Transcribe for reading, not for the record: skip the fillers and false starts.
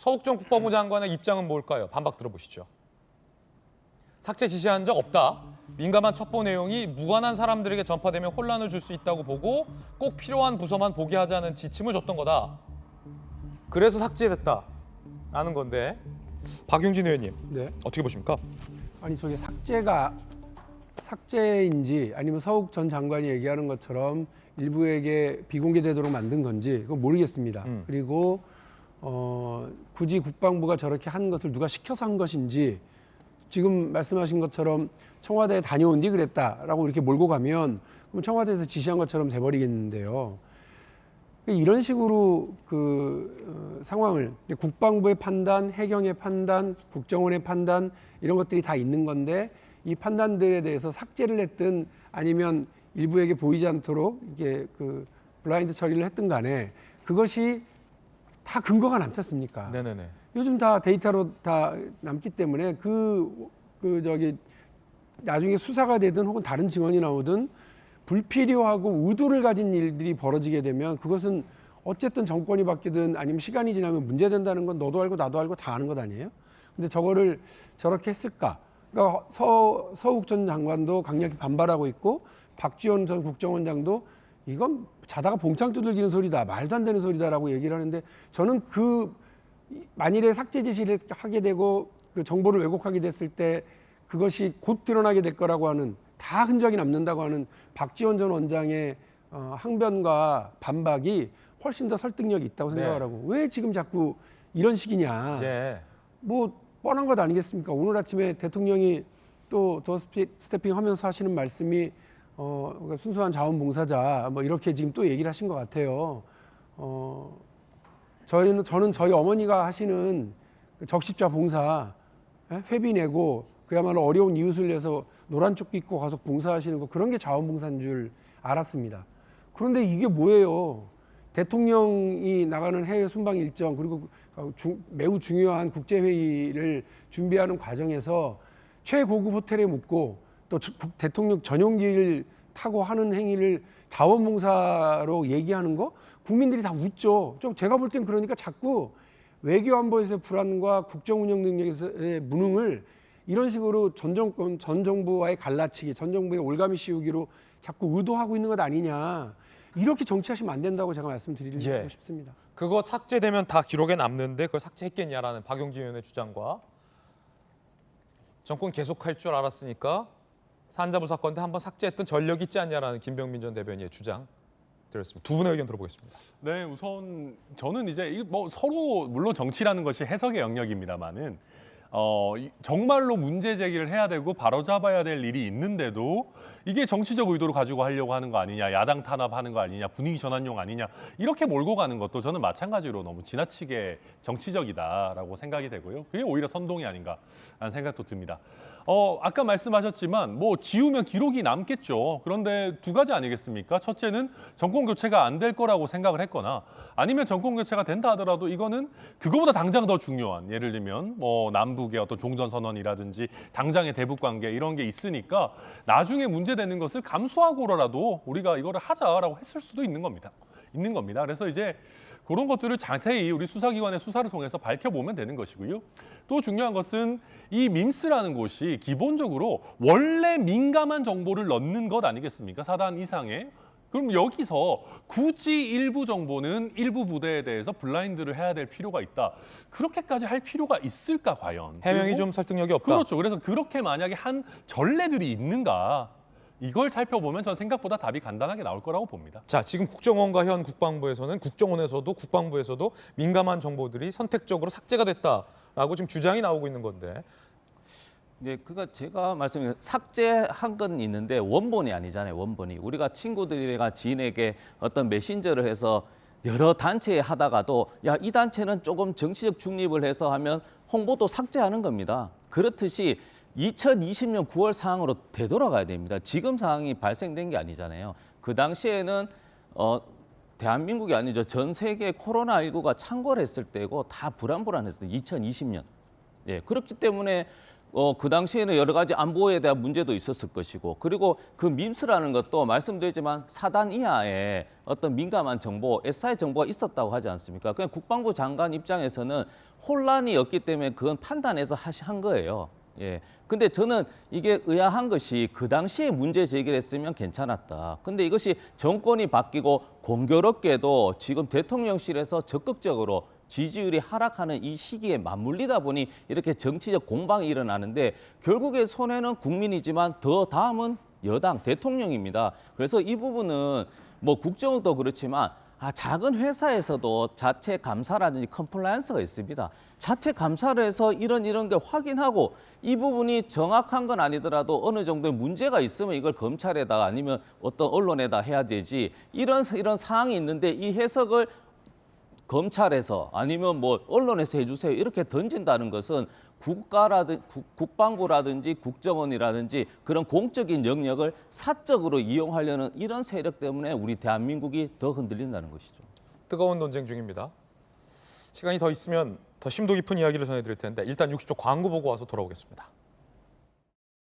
서욱전 국방부 장관의 입장은 뭘까요? 반박 들어보시죠. 삭제 지시한 적 없다. 민감한 첩보 내용이 무관한 사람들에게 전파되면 혼란을 줄 수 있다고 보고 꼭 필요한 부서만 보게 하자는 지침을 줬던 거다. 그래서 삭제됐다. 라는 건데 박용진 의원님 네. 어떻게 보십니까? 아니 저게 삭제인지 아니면 서욱 전 장관이 얘기하는 것처럼 일부에게 비공개되도록 만든 건지 그건 모르겠습니다. 그리고 굳이 국방부가 저렇게 한 것을 누가 시켜서 한 것인지 지금 말씀하신 것처럼 청와대에 다녀온 뒤 그랬다라고 이렇게 몰고 가면 그럼 청와대에서 지시한 것처럼 돼버리겠는데요. 이런 식으로 상황을 국방부의 판단, 해경의 판단, 국정원의 판단 이런 것들이 다 있는 건데 이 판단들에 대해서 삭제를 했든 아니면 일부에게 보이지 않도록 이게 블라인드 처리를 했든 간에 그것이 다 근거가 남지 않습니까? 네네네. 요즘 다 데이터로 다 남기 때문에 나중에 수사가 되든 혹은 다른 증언이 나오든 불필요하고 의도를 가진 일들이 벌어지게 되면 그것은 어쨌든 정권이 바뀌든 아니면 시간이 지나면 문제된다는 건 너도 알고 나도 알고 다 아는 것 아니에요? 근데 저거를 저렇게 했을까? 그러니까 서욱 전 장관도 강력히 반발하고 있고 박지원 전 국정원장도 이건 자다가 봉창 두들기는 소리다, 말도 안 되는 소리다라고 얘기를 하는데 저는 만일에 삭제 지시를 하게 되고 그 정보를 왜곡하게 됐을 때 그것이 곧 드러나게 될 거라고 하는 다 흔적이 남는다고 하는 박지원 전 원장의 항변과 반박이 훨씬 더 설득력이 있다고 생각을 하고 왜 지금 자꾸 이런 식이냐. 뭐 뻔한 것 아니겠습니까? 오늘 아침에 대통령이 또 더 스태핑 하면서 하시는 말씀이 순수한 자원봉사자 뭐 이렇게 지금 또 얘기를 하신 것 같아요. 저는 저희 어머니가 하시는 적십자 봉사 회비 내고 그야말로 어려운 이웃을 위해서 노란 조끼 입고 가서 봉사하시는 거 그런 게 자원봉사인 줄 알았습니다. 그런데 이게 뭐예요? 대통령이 나가는 해외 순방 일정 그리고 매우 중요한 국제회의를 준비하는 과정에서 최고급 호텔에 묵고 또 대통령 전용기를 타고 하는 행위를 자원봉사로 얘기하는 거 국민들이 다 웃죠. 좀 제가 볼 땐 그러니까 자꾸 외교안보에서의 불안과 국정운영 능력에서의 무능을 이런 식으로 전 정권, 전 정부와의 갈라치기, 전 정부의 올가미 씌우기로 자꾸 의도하고 있는 것 아니냐. 이렇게 정치하시면 안 된다고 제가 말씀드리고 싶습니다. 그거 삭제되면 다 기록에 남는데 그걸 삭제했겠냐라는 박용진 의원의 주장과 정권 계속할 줄 알았으니까 산자부 사건 때 한번 삭제했던 전력이 있지 않냐라는 김병민 전 대변인의 주장 드렸습니다. 두 분의 의견 들어보겠습니다. 네, 우선 저는 이제 뭐 서로 물론 정치라는 것이 해석의 영역입니다만은 정말로 문제 제기를 해야 되고 바로잡아야 될 일이 있는데도 이게 정치적 의도로 가지고 하려고 하는 거 아니냐, 야당 탄압하는 거 아니냐, 분위기 전환용 아니냐 이렇게 몰고 가는 것도 저는 마찬가지로 너무 지나치게 정치적이다라고 생각이 되고요. 그게 오히려 선동이 아닌가라는 생각도 듭니다. 아까 말씀하셨지만 뭐 지우면 기록이 남겠죠. 그런데 두 가지 아니겠습니까? 첫째는 정권 교체가 안 될 거라고 생각을 했거나 아니면 정권 교체가 된다 하더라도 이거는 그거보다 당장 더 중요한 예를 들면 뭐 남북의 어떤 종전선언이라든지 당장의 대북 관계 이런 게 있으니까 나중에 문제되는 것을 감수하고라도 우리가 이거를 하자라고 했을 수도 있는 겁니다. 그래서 이제 그런 것들을 자세히 우리 수사기관의 수사를 통해서 밝혀보면 되는 것이고요. 또 중요한 것은 이 밈스라는 곳이 기본적으로 원래 민감한 정보를 넣는 것 아니겠습니까? 사단 이상의. 그럼 여기서 굳이 일부 정보는 일부 부대에 대해서 블라인드를 해야 될 필요가 있다. 그렇게까지 할 필요가 있을까 과연? 해명이 좀 설득력이 없다. 그렇죠. 그래서 그렇게 만약에 한 전례들이 있는가? 이걸 살펴보면 전 생각보다 답이 간단하게 나올 거라고 봅니다. 자, 지금 국정원과 현 국방부에서는 국정원에서도 국방부에서도 민감한 정보들이 선택적으로 삭제가 됐다라고 지금 주장이 나오고 있는 건데. 네, 그가 제가 말씀드린 삭제한 건 있는데 원본이 아니잖아요. 원본이 우리가 친구들이나 지인에게 어떤 메신저를 해서 여러 단체에 하다가도 야, 이 단체는 조금 정치적 중립을 해서 하면 홍보도 삭제하는 겁니다. 그렇듯이 2020년 9월 상황으로 되돌아가야 됩니다. 지금 상황이 발생된 게 아니잖아요. 그 당시에는 대한민국이 아니죠. 전 세계 코로나19가 창궐했을 때고 다 불안했어요. 2020년. 예, 그렇기 때문에 그 당시에는 여러 가지 안보에 대한 문제도 있었을 것이고, 그리고 그 밈스라는 것도 말씀드리지만 사단 이하의 어떤 민감한 정보, SI 정보가 있었다고 하지 않습니까? 그냥 국방부 장관 입장에서는 혼란이 없기 때문에 그건 판단해서 한 거예요. 예. 근데 저는 이게 의아한 것이 그 당시에 문제 제기를 했으면 괜찮았다. 근데 이것이 정권이 바뀌고 공교롭게도 지금 대통령실에서 적극적으로 지지율이 하락하는 이 시기에 맞물리다 보니 이렇게 정치적 공방이 일어나는데, 결국에 손해는 국민이지만 더 다음은 여당 대통령입니다. 그래서 이 부분은 뭐 국정도 그렇지만 작은 회사에서도 자체 감사라든지 컴플라이언스가 있습니다. 자체 감사를 해서 이런 게 확인하고, 이 부분이 정확한 건 아니더라도 어느 정도의 문제가 있으면 이걸 검찰에다 아니면 어떤 언론에다 해야 되지, 이런 사항이 있는데 이 해석을 검찰에서 아니면 뭐 언론에서 해주세요 이렇게 던진다는 것은 국방부라든지 국정원이라든지 그런 공적인 영역을 사적으로 이용하려는 이런 세력 때문에 우리 대한민국이 더 흔들린다는 것이죠. 뜨거운 논쟁 중입니다. 시간이 더 있으면 더 심도 깊은 이야기를 전해드릴 텐데 일단 60초 광고 보고 와서 돌아오겠습니다.